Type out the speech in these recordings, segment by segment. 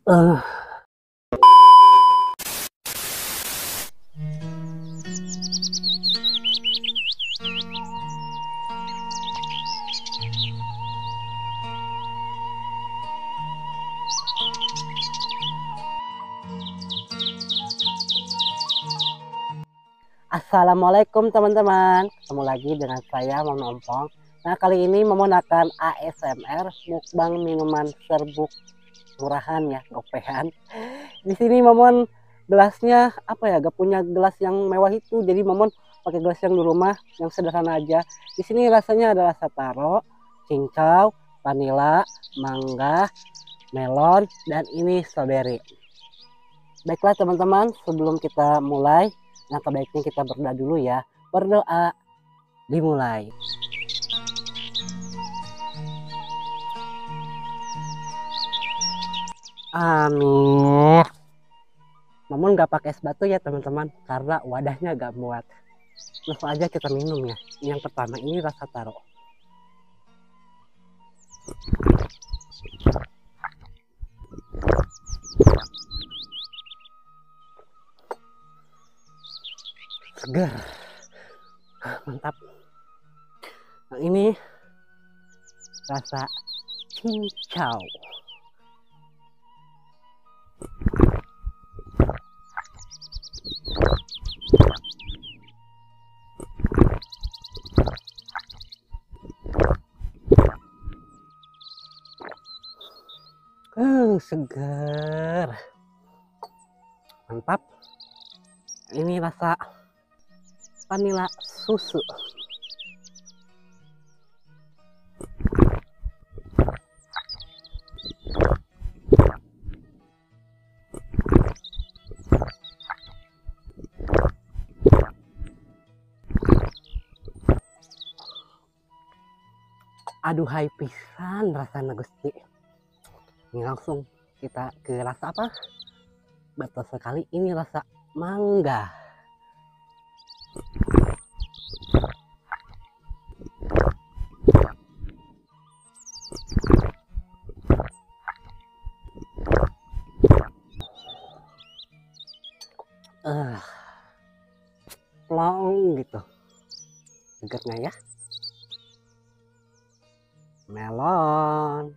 Eh, Assalamualaikum teman-teman, ketemu lagi dengan saya Momon Ompong. Nah, kali ini Momon akan ASMR mukbang minuman serbuk murahan ya, gopehan. Di sini Momon gelasnya apa ya, gak punya gelas yang mewah itu, jadi Momon pakai gelas yang di rumah yang sederhana aja. Di sini rasanya ada rasa taro, cincau, vanila, mangga, melon, dan ini strawberry. Baiklah teman-teman, sebelum kita mulai, langkah baiknya kita berdoa dulu ya. Berdoa, dimulai. Amin. Namun nggak pakai es batu ya teman-teman, karena wadahnya gak muat. Langsung aja kita minum ya. Yang pertama ini rasa taro. Segar, mantap. Yang ini rasa cincau. Segar, mantap. Ini rasa vanila susu. Aduhai pisan rasanya Gusti. Ini langsung kita ke rasa apa? Betul sekali, ini rasa mangga. Plong gitu. Segernya ya. Melon.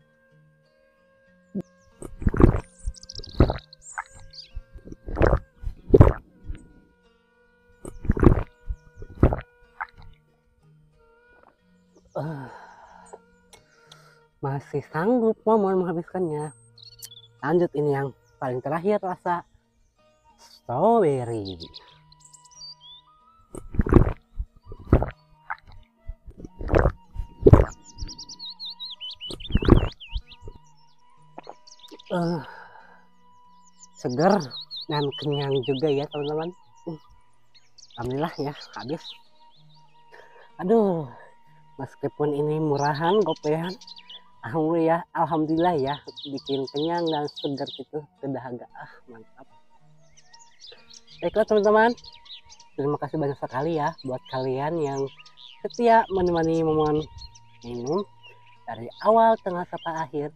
Masih sanggup Momon menghabiskannya. Lanjut ini yang paling terakhir, rasa strawberry. Seger dan kenyang juga ya teman-teman. Alhamdulillah ya habis. Aduh, meskipun ini murahan gopean, alhamdulillah ya bikin kenyang dan segar gitu ke dahaga. Mantap. Baiklah teman-teman, terima kasih banyak sekali ya buat kalian yang setia menemani Momon minum dari awal, tengah, sampai akhir.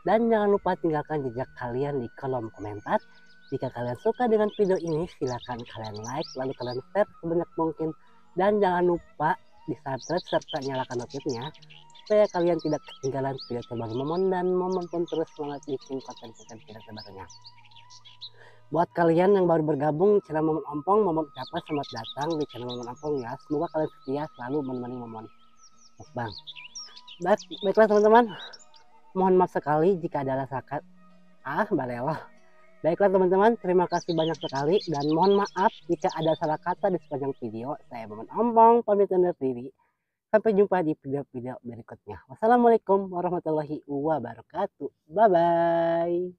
Dan jangan lupa tinggalkan jejak kalian di kolom komentar. Jika kalian suka dengan video ini, silahkan kalian like, lalu kalian share sebanyak mungkin. Dan jangan lupa di subscribe serta nyalakan notifnya, supaya kalian tidak ketinggalan video terbaru Momon, dan Momon pun terus semangat bikin konten-konten video terbarunya. Buat kalian yang baru bergabung channel Momon Ompong, Momon ucapkan selamat datang di channel Momon Ompong ya. Semoga kalian setia selalu menemani Momon mukbang. Baiklah teman-teman, mohon maaf sekali jika ada rasa barelah. Baiklah teman-teman, terima kasih banyak sekali dan mohon maaf jika ada salah kata di sepanjang video. Saya Momon Ompong pamit undur diri. Sampai jumpa di video-video berikutnya. Wassalamualaikum warahmatullahi wabarakatuh. Bye bye.